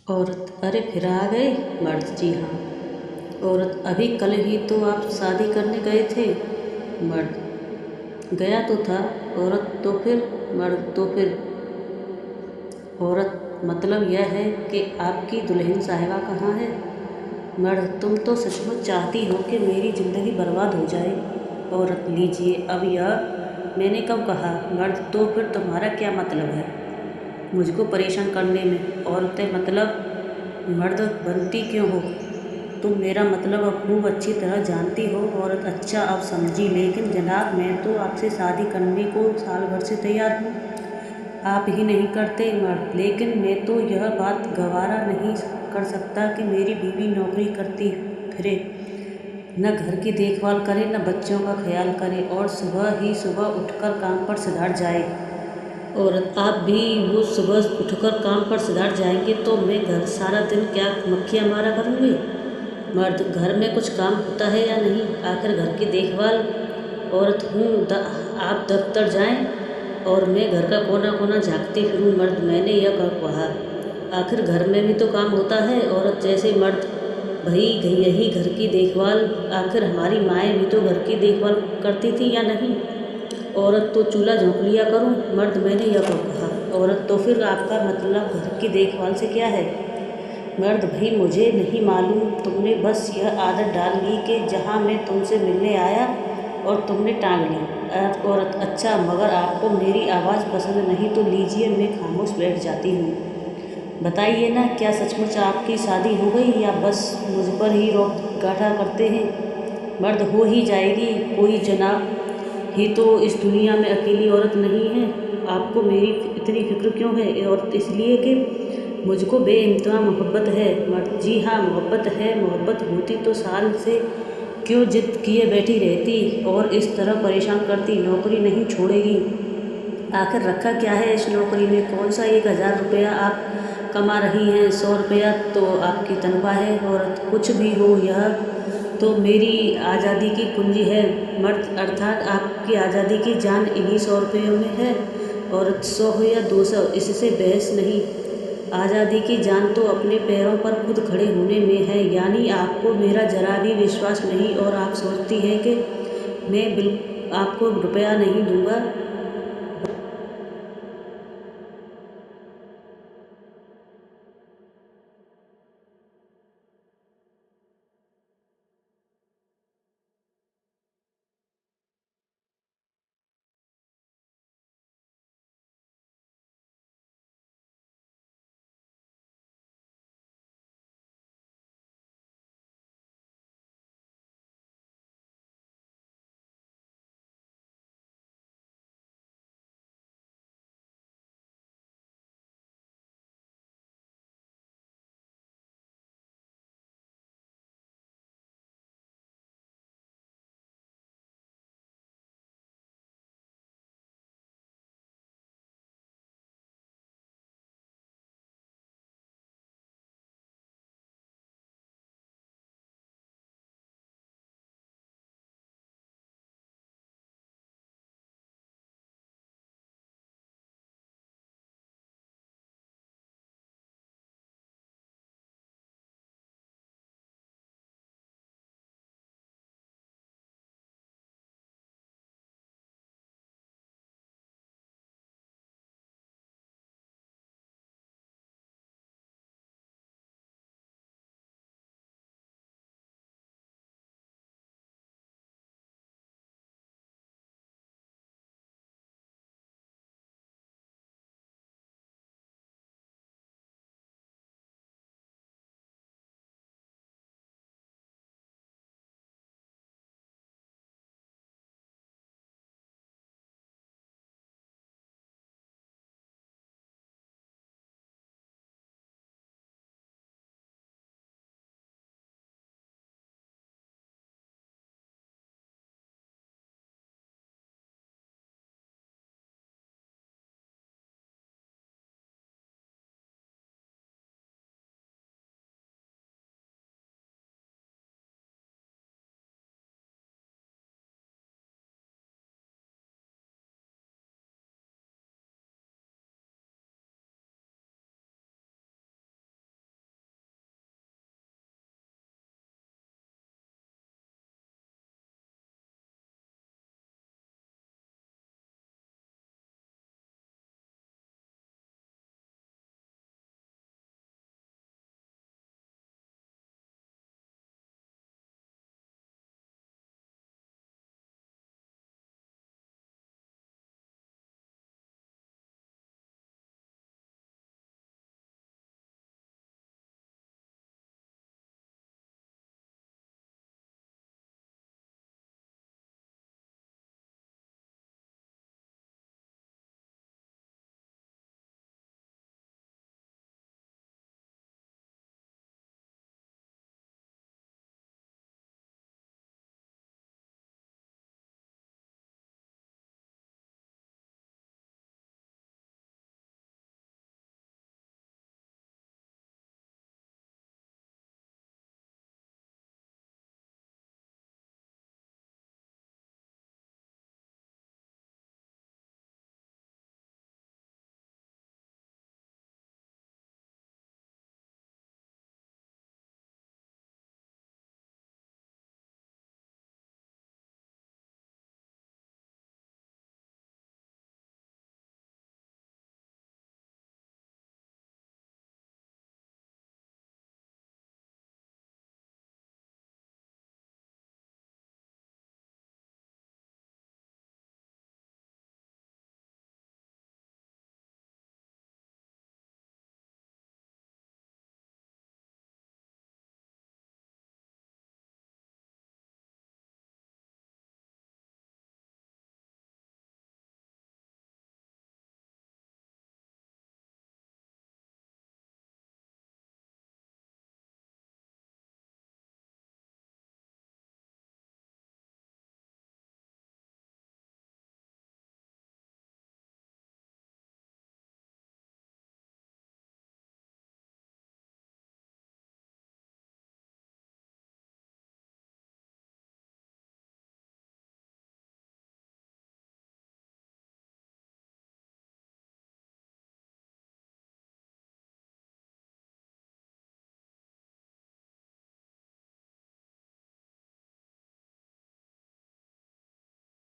औरत: अरे फिर आ गए। मर्द: जी हाँ। औरत: अभी कल ही तो आप शादी करने गए थे। मर्द: गया तो था। औरत: तो फिर? मर्द: तो फिर? औरत: मतलब यह है कि आपकी दुल्हन साहिबा कहाँ है? मर्द: तुम तो सचमुच चाहती हो कि मेरी ज़िंदगी बर्बाद हो जाए। औरत: लीजिए अब यह मैंने कब कहा? मर्द: तो फिर तुम्हारा क्या मतलब है मुझको परेशान करने में? औरतें: मतलब मर्द बनती क्यों हो तुम मेरा मतलब अब खूब अच्छी तरह जानती हो। औरत: अच्छा अब समझी, लेकिन जनाब मैं तो आपसे शादी करने को साल भर से तैयार हूँ, आप ही नहीं करते। मर्द: लेकिन मैं तो यह बात गवारा नहीं कर सकता कि मेरी बीवी नौकरी करती फिरे, न घर की देखभाल करे न बच्चों का ख्याल करे और सुबह ही सुबह उठकर काम पर सिधार जाए। औरत: आप भी वो सुबह उठकर काम पर सिधार जाएंगे तो मैं घर सारा दिन क्या मक्खियाँ मारा करूँगी? मर्द: घर में कुछ काम होता है या नहीं, आखिर घर की देखभाल? औरत: आप दफ्तर जाएं और मैं घर का कोना कोना झाँकती फिरूं। मर्द: मैंने यह कब कहा, आखिर घर में भी तो काम होता है। औरत: जैसे? मर्द: भाई यही घर की देखभाल, आखिर हमारी माएँ भी तो घर की देखभाल करती थी या नहीं? औरत: तो चूल्हा झोंक लिया करूं। मर्द: मैंने यह कब कहा? औरत: तो फिर आपका मतलब घर की देखभाल से क्या है? मर्द: भाई मुझे नहीं मालूम, तुमने बस यह आदत डाल ली कि जहाँ मैं तुमसे मिलने आया और तुमने टांग ली। औरत: अच्छा मगर आपको मेरी आवाज़ पसंद नहीं तो लीजिए मैं खामोश बैठ जाती हूँ। बताइए ना, क्या सचमुच आपकी शादी हो गई या बस मुझ पर ही रोक गाठा करते हैं? मर्द: हो ही जाएगी, कोई जनाब ही तो इस दुनिया में अकेली औरत नहीं है। आपको मेरी इतनी फिक्र क्यों है? औरत: इसलिए कि मुझको बेइंतहा मोहब्बत है। मर्द: जी हाँ मोहब्बत है, मोहब्बत होती तो साल से क्यों जिद किए बैठी रहती और इस तरह परेशान करती, नौकरी नहीं छोड़ेगी। आखिर रखा क्या है इस नौकरी में? कौन सा 1000 रुपया आप कमा रही हैं, 100 रुपया तो आपकी तनख्वाह है। औरत: कुछ भी हो यह तो मेरी आज़ादी की कुंजी है। मर्द: अर्थात आपकी आज़ादी की जान इन्हीं 100 रुपयों में है। औरत: 100 हो या 200 इससे बहस नहीं, आज़ादी की जान तो अपने पैरों पर खुद खड़े होने में है। यानी आपको मेरा जरा भी विश्वास नहीं और आप सोचती हैं कि मैं आपको रुपया नहीं दूंगा।